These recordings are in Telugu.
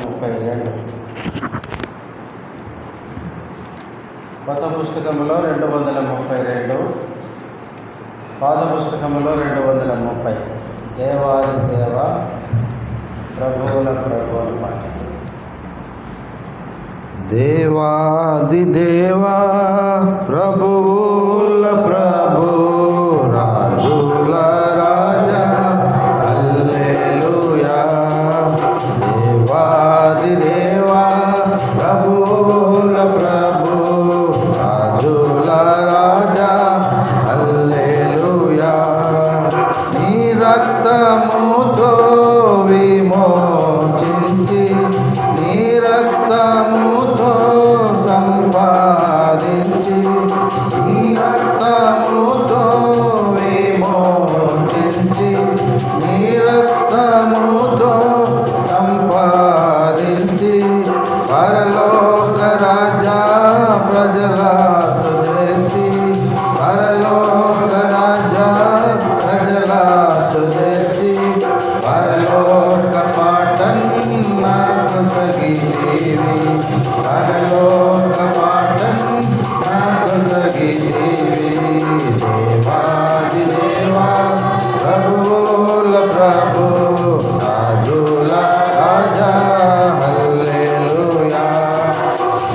32. కొత్త పుస్తకంలో 232, పాత పుస్తకంలో 230. దేవాది దేవ ప్రభువుల ప్రభు అని పాట. దేవాది దేవా ప్రభువుల ప్రభు రాజుల రాజా హల్లెలూయా. దేవాది దేవా ప్రభువుల ప్రభు రాజుల రాజా హల్లెలూయా. నీ రక్తముతో విమోచించి నీ రక్తముతో సంపాదించి నీ రక్తముతో విమోచించి నీ రక్తముతో సంపాదించి పరలోక రాజా ప్రజలతో చేసి పరలోక రాజా ప్రజలతో చేసి పరలోక పాటన్న కొసగివి పరలోక పాటన్న కొసగివి. దేవాది దేవా ప్రభువుల ప్రభు రాజుల రాజా హల్లెలూయా.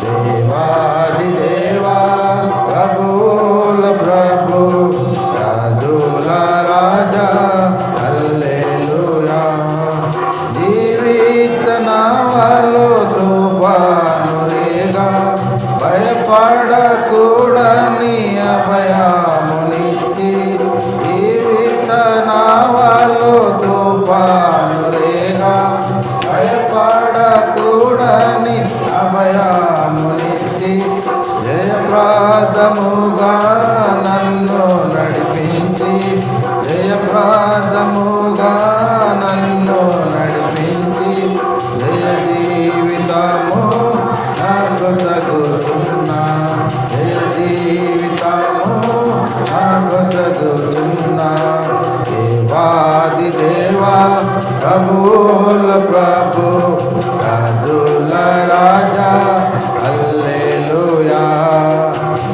దేవాది దేవా ప్రభువుల ప్రభు రాజుల రాజా హల్లెలూయా. జీవిత నావలో తుఫాను రేగా భయపడకూడని అభయమునిచ్చి జీవిత నావలో తుఫాను రేగా భయపడకూడని అభయమునిచ్చి జయప్రదముగా నన్ను నడిపించి జయప్రదముగా నన్ను నడిపించి జయ జీవితము నాకు తగుతున్నా జయ జీవితము నాకు తగుతున్నా. దేవాది దేవా ప్రభువుల ప్రభు రాజుల రాజా హల్లెలూయా.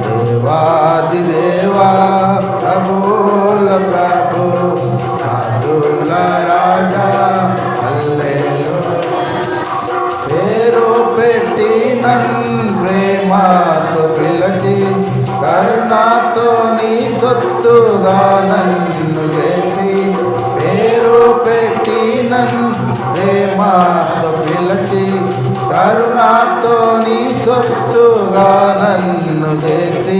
దేవాది దేవా ప్రభువుల ప్రభు రాజుల రాజా హల్లెలూయా. పేరు పెట్టి నన్ను ప్రేమతో పిలిచి కరుణతో నీ సొత్తుగా నన్ను చేసి పేరు పెట్టి నన్ను ప్రేమతో పిలిచి కరుణతో నీ సొత్తుగా నన్ను చేసి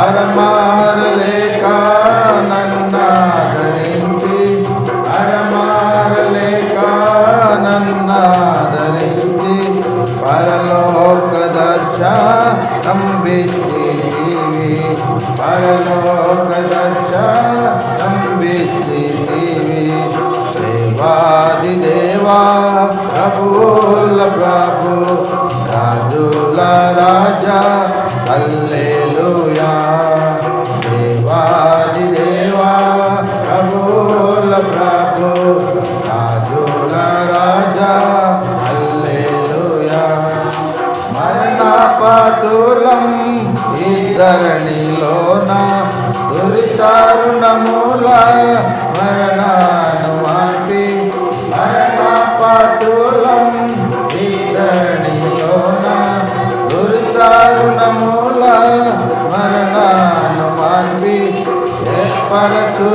అరమారలేక నన్నాదరించి అరమారలేక నన్నాదరించి పరలోక దర్శనం బిచ్చివి పరలోక దర్శనం బిచ్చివి. దేవాది దేవా ప్రభువుల ప్రభు రాజుల రాజా హల్లెలూయా. దేవాది దేవా ప్రభువుల ప్రభు రాజుల రాజా హల్లెలూయా. మరణపాతులం ఈ ధరణిలోన దురితారుణముల మరణాను మాపి మరణపాతులం ఈ ధరణిలోన దురితారుణముల మరణాను మాపి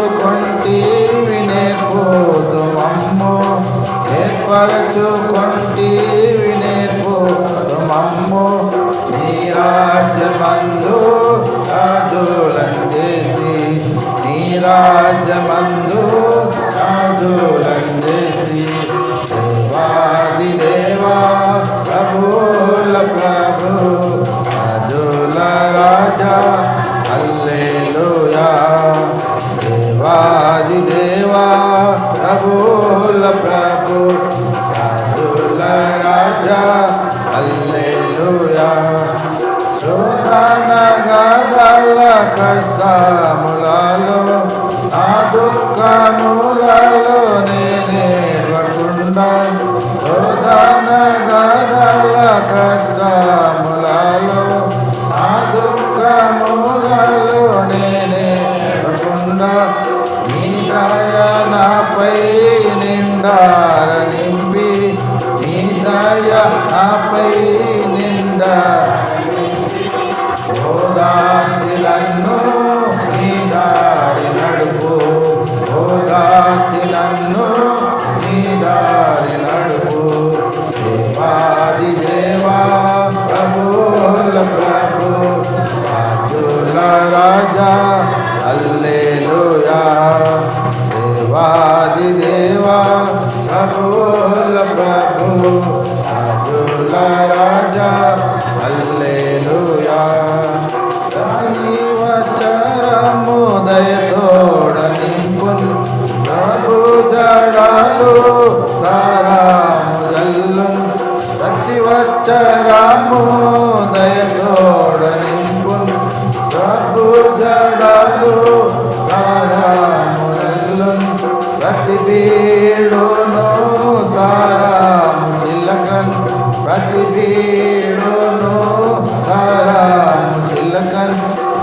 ఏర్పరచుకొంటివి నేర్పుతుమమ్ము ఏర్పరచుకొంటివి నేర్పుతుమమ్ము. నీ రాజ్యమందు రాజులను చేసి నీ రాజ్యమందు రాజులను చేసి దేవాది దేవా ప్రభువుల ప్రభు రాజుల రాజా హల్లెలూయా. దేవాది దేవా ప్రభువుల ప్రభు రాజుల రాజా హల్లెలూయా. శోధనగల కష్టములలో నా దుఃఖములలో నేనేర్వకుండా ప్రతివచ్చరాము దయతోడ నింపు ప్రభు జడాలు సారాములు ప్రతి బీడును సారాము చిలకన్ ప్రతి బీడును సారాము చిలకన్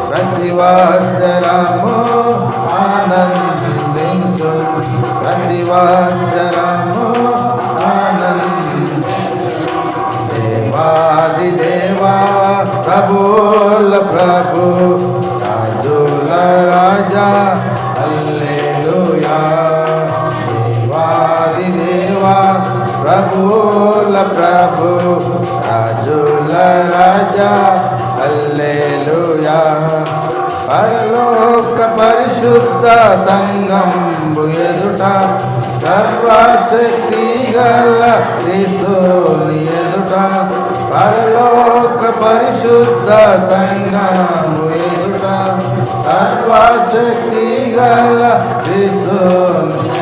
ప్రతి వచ్చరము ఆనందించు ప్రతి వచ్చరము దేవాది దేవా ప్రభుల ప్రభు రాజుల రాజా హల్లెలూయా దేవాది దేవా ప్రభుల ప్రభు రాజుల రాజా హల్లెలూయా పరలోక పరిశుద్ధ సంఘంబు ఎదుట సర్వశక్తి గల యేసుని ఎదుట పరలోక పరిశుద్ధ సంఘంబు ఎదుట సర్వశక్తి గల యేసుని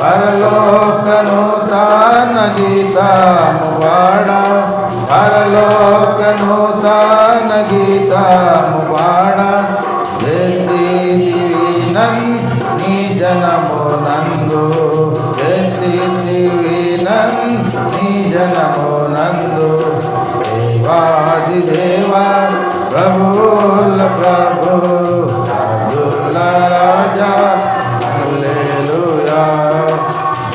పరలోకను తాన గీతము వాడ పరలోకను తాన గీతము వాడ నన్ నీ జనము నందు నన్ నీ జనము నందు దేవాది దేవా ప్రభుల ప్రభు రాజుల రాజా హల్లెలూయా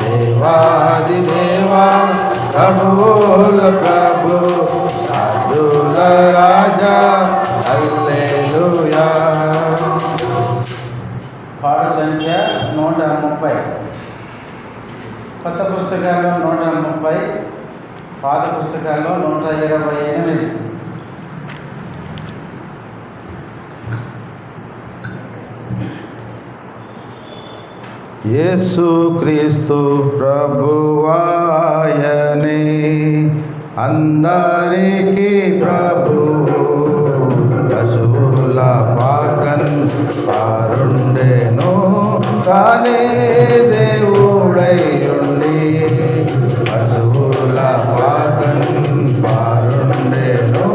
దేవాది దేవా ప్రభుల ప్రభు రాజుల రాజా హల్లెలూయా. పాట సంఖ్య 130. కొత్త పుస్తకాల్లో 130, పాత పుస్తకాల్లో 128. యేసుక్రీస్తు ప్రభువాయనే అందరికీ ప్రభువు పశువుల పాకన్ పారుండెను తానే దేవుడైయుండి పశువుల పాకన్ పారుండెను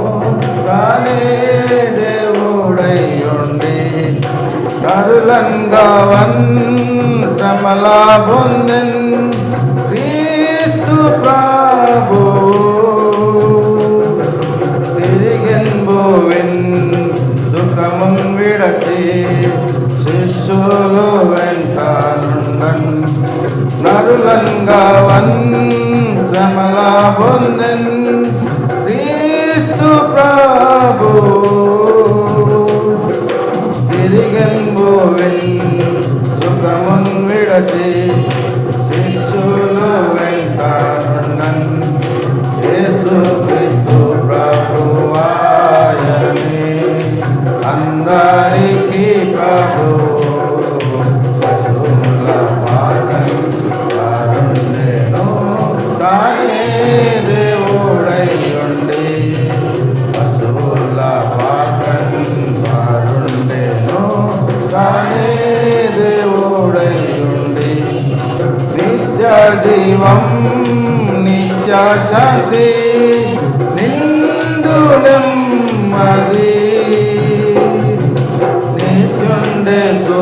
తానే దేవుడైయుండి నరులంగావన్ శ్రమలా పొందెన్ క్రీస్తు ప్రభు తిరిగెన్ భువెన్ సుఖమున్ విడచి శిష్యులు వెంట నుండన్ నరులంగావన్ శ్రమలా పొందెన్ క్రీస్తు ప్రభు తిరిగెన్ భువెన్ సుఖమున్ విడచి శిష్యులు వెంట నుండన్ యేసుక్రీస్తు ప్రభువాయనే అందరికీ ప్రభువు పశువుల పాకన్ పారుండెను తానే దేవుడైయుండి పశువుల పాకన్ పారుండెను తానే దేవుడైయుండి నిత్య జీవం నిత్య శాంతి నిండు నెమ్మది నిత్యుండెతో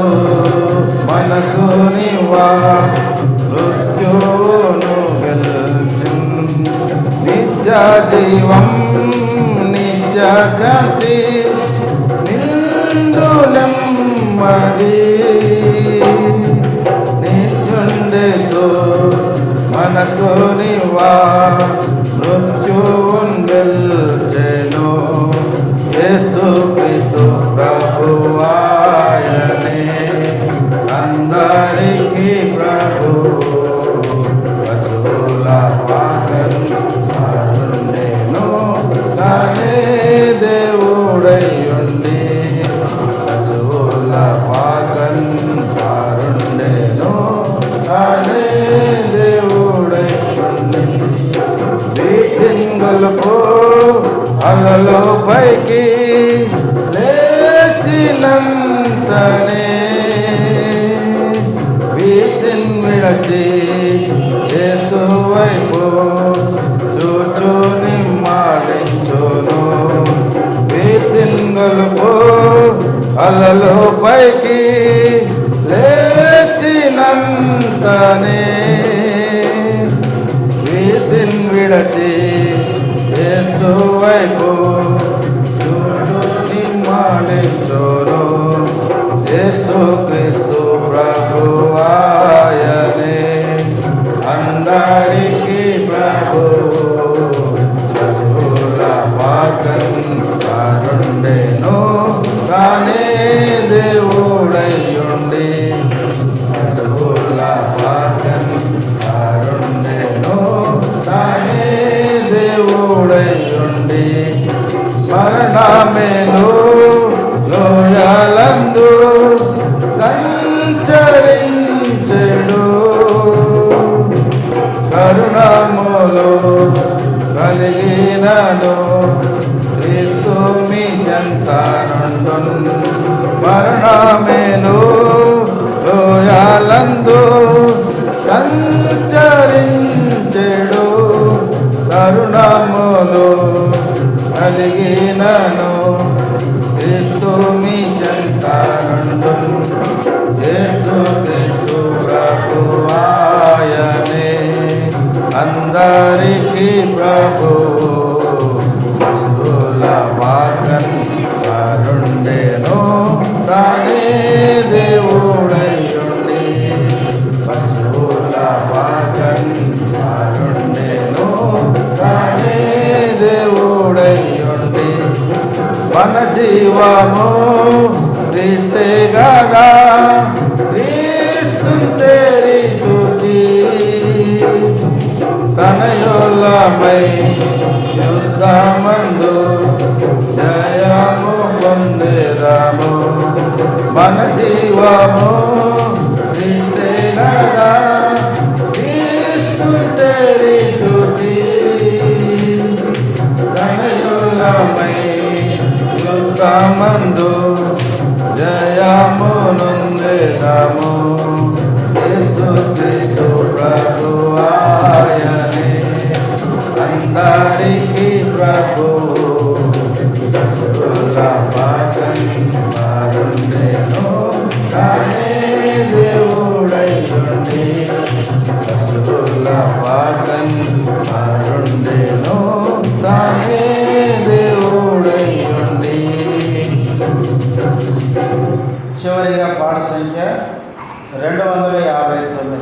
మనకు నివా మృత్యువును గెలిచి నిత్య జీవం నిత్య శాంతి నిండు నెమ్మది నిత్యుండెతో మనకు నివా మృత్యువున్ గెలిచెను యేసుక్రీస్తు ప్రభువాయనే అందరికీ ప్రభువు పశువుల పాకన్ పారుండెను తానే దేవుడైయుండి పశువుల పాకన్ పారుండెను తానే దేవుడైయుండి దీంగలపో అలలో పైకి లేచినంతనే వీటిని విడచి యేసు వైపు విడచి యేసు వైపు చూడు నిమ్మలించును. యేసు క్రీస్తు ప్రభువాయనే అందరికీ ప్రభువు. పశువుల పాకండెను తానే దేవుడయ్యుండి. పశువుల పాకండెను తానే దేవుడయ్యుండి. మరణమేలు లోయలందు సంచరించెడు. కరుణములు కలిగినను క్రీస్తు మీ చెంతనుండును. మరణమేలు లోయలందు సంచరించెడు. కరుణములు కలిగినను క్రీస్తు మీ చెంతనుండును. యేసు క్రీస్తు ప్రభువాయనే అందరికీ ప్రభువు. పశువుల పాకండెను తానే దేవుడయ్యుండి. పశువుల పాకండెను తానే దేవుడయ్యుండి. మన జీవము క్రీస్తే గాగా క్రీస్తుని తేరి చూచి తనయులమై యుద్ధమందు జయము పొందెదము. మన జీవము క్రీస్తే గాగా క్రీస్తుని తేరి చూచి తనయులమై యుద్ధమందు జయము నొందెదము. యేసు క్రీస్తు ప్రభువాయనే అందరికీ ప్రభువు. పశువుల పాకండెను తానే దేవుడయ్యుండి. పశువుల పాకండెను తానే దేవుడయ్యుండి. చివరిగా పాట సంఖ్య 259.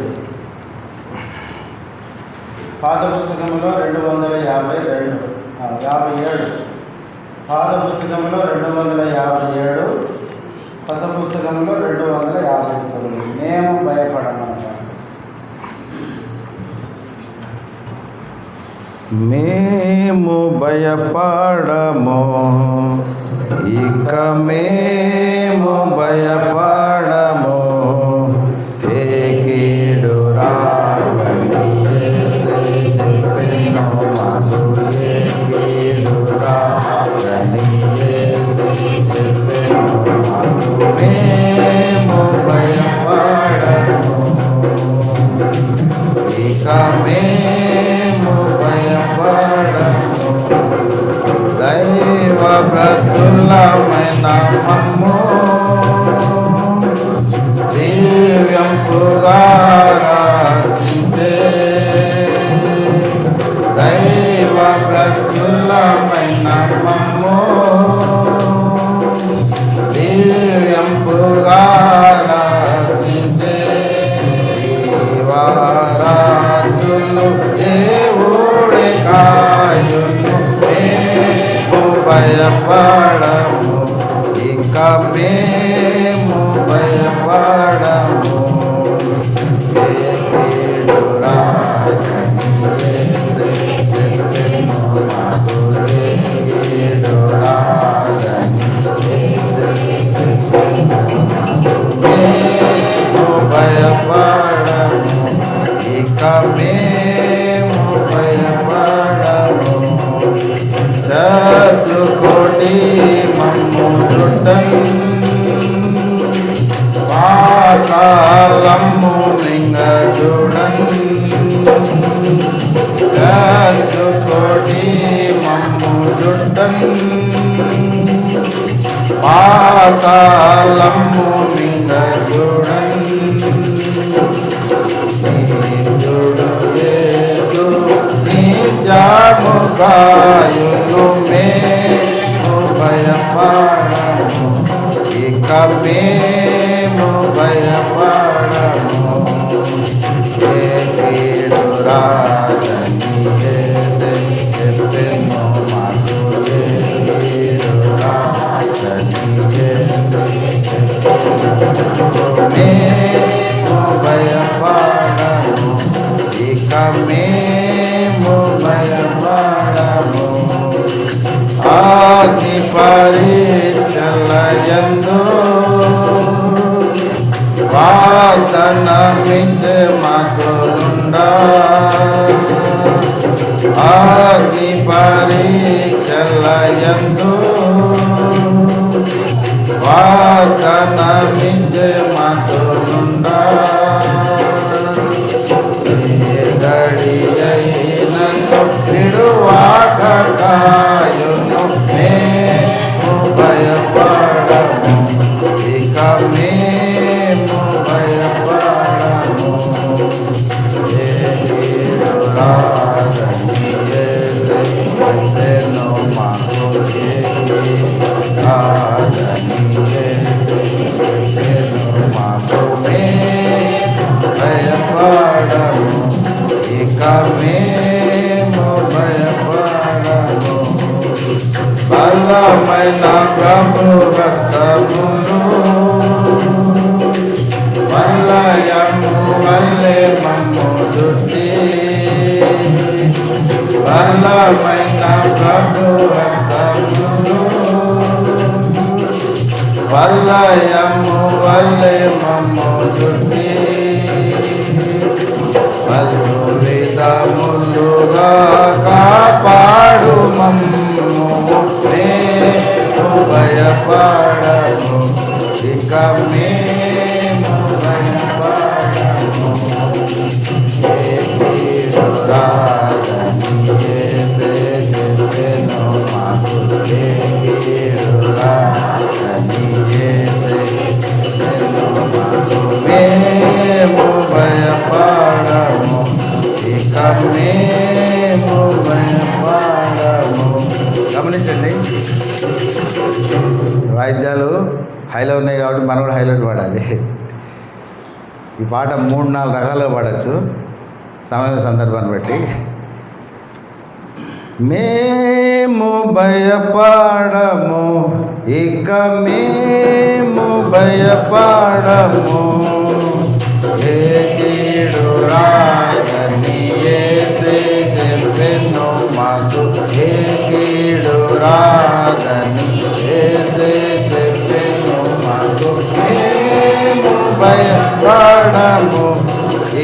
పాత పుస్తకంలో 257. పాత పుస్తకంలో 257, కొత్త పుస్తకంలో 259. మేము భయపడమన్నమాట. మేము భయపడము, ఇక మేము భయపడము. ఏ కీడు రావని చెప్పెను మాకు. ఏ కీడు రావని చెప్పెను మాకు. మేము భయపడము, ఇక మేము భయపడము. దైవ భక్తులమైన మమ్ము దివ్యంపుగా రక్షించే. దైవ భక్తులమైన మమ్ము దివ్యంపుగా రక్షించే. జీవరాజులు దేవుడే కాయును. మేము భయపడము, ఇక మేము భయపడము. ఏ కీడు రాదని చెప్పెను మాకు. ఏ కీడు రాదని చెప్పెను మాకు. మేము భయపడము, ఇక మేము భయపడము. శత్రుకోటి మమ్ము చుట్టన్, పాతాళము మింగ చూడన్. శత్రుకోటి మమ్ము చుట్టన్, పాతాళము మింగ చూడన్. నీతుడు యేసు నీ జాముగాయును మేము భయపడము ఇక మేము భయపడము ఏ కీడు రాదని చెప్పెను మాకు ఏ కీడు రాదని మేము భయపడము ఇక మేము భయపడము ఆది పరీక్షలయందు వాదనమించే మాకునుండా ఆది పరీక్షలయందు వాదనమించే మాకునుండా గడి అయినను విడువాక కాయును మేము భయపడము ఇక మేము భయపడము ఏ కీడు రాదని చెప్పెను మాకు ఏ కీడు రాదని చెప్పెను మాకు మేము భయపడము ఇక మేము భయపడము బలమైన ప్రభు రక్తములు వల్లయము వల్లే మమ్ము దుట్టి బలమైన ప్రభు రక్తములు వల్లయము వల్లే మమ్ము దుట్టి పలు విధములుగా కాపాడు మమ్ము మేము భయపడము ఇక మేము భయపడము ఏ కీడు రాదని చెప్పెను మాకు ఏ కీడు రాదని చెప్పెను మాకు మేము భయపడము ఇక మేము భయపడము. గమనించండి, వాయిద్యాలు హైలో ఉన్నాయి కాబట్టి మనం కూడా హైలో పాడాలి. ఈ పాట 3-4 రకాలుగా పాడచ్చు సమయం సందర్భాన్ని బట్టి. మేము భయపడము ఇక మేము భయపడము ఏ కీడు రాదని చెప్పెను మాకు ఏ కీడు రాదని చెప్పెను మాకు మేము భయపడము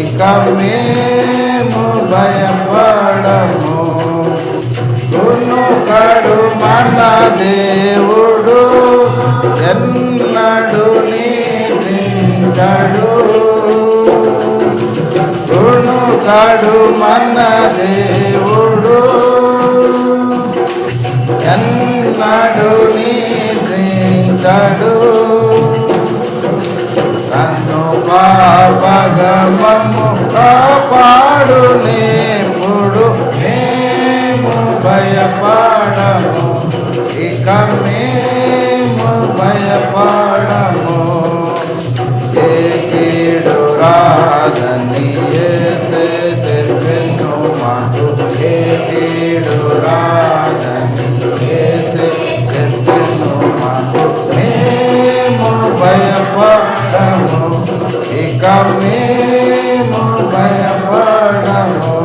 ఇక మేము భయపడము కడు మన దేవుడు ఎన్నడు నీతించడు కడు మన దేవుడు ఎన్నడు నీతించడు తన్ను పాపగమము కాపాడు నేపుడు మేము భయపడము ఇక మేము భయపడము ఏ కీడు రాదని చెప్పెను మాకు ఏ కీడు రాదని చెప్పెను మాకు మేము భయపడము ఇక మేము భయపడము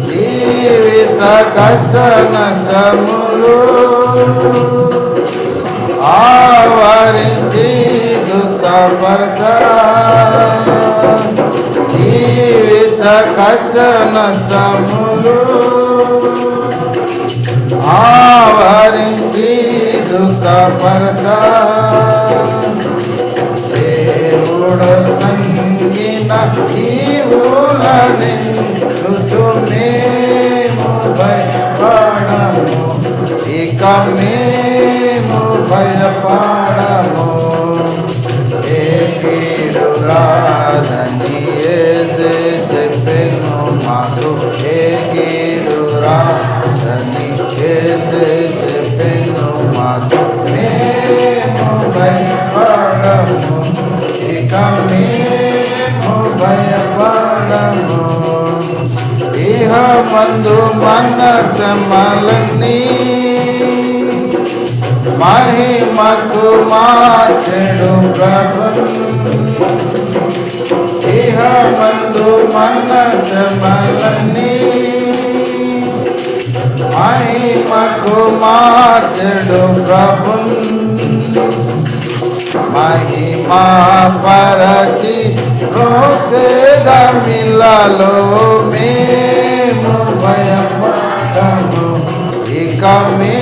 జీవిత కష్ట నష్టములు ఆవరించి దుఃఖపరచ జీవిత కష్ట నష్టములు ఆవరించి దుఃఖపరచ దేవుడు సంగిన జీవులని మేము భయపడము ఇక మేము భయపడము ఏ కీడు రాదని చెప్పెను మాకు ఏ కీడు మందు మన శ్రమలన్నీ మహిమకు మార్చెడు ప్రభువు. మందు మన శ్రమలన్నీ మహిమకు మార్చెడు ప్రభువు. మహిమా పరచి రోసేదమిలలో మేము భయపడము. ఇక మే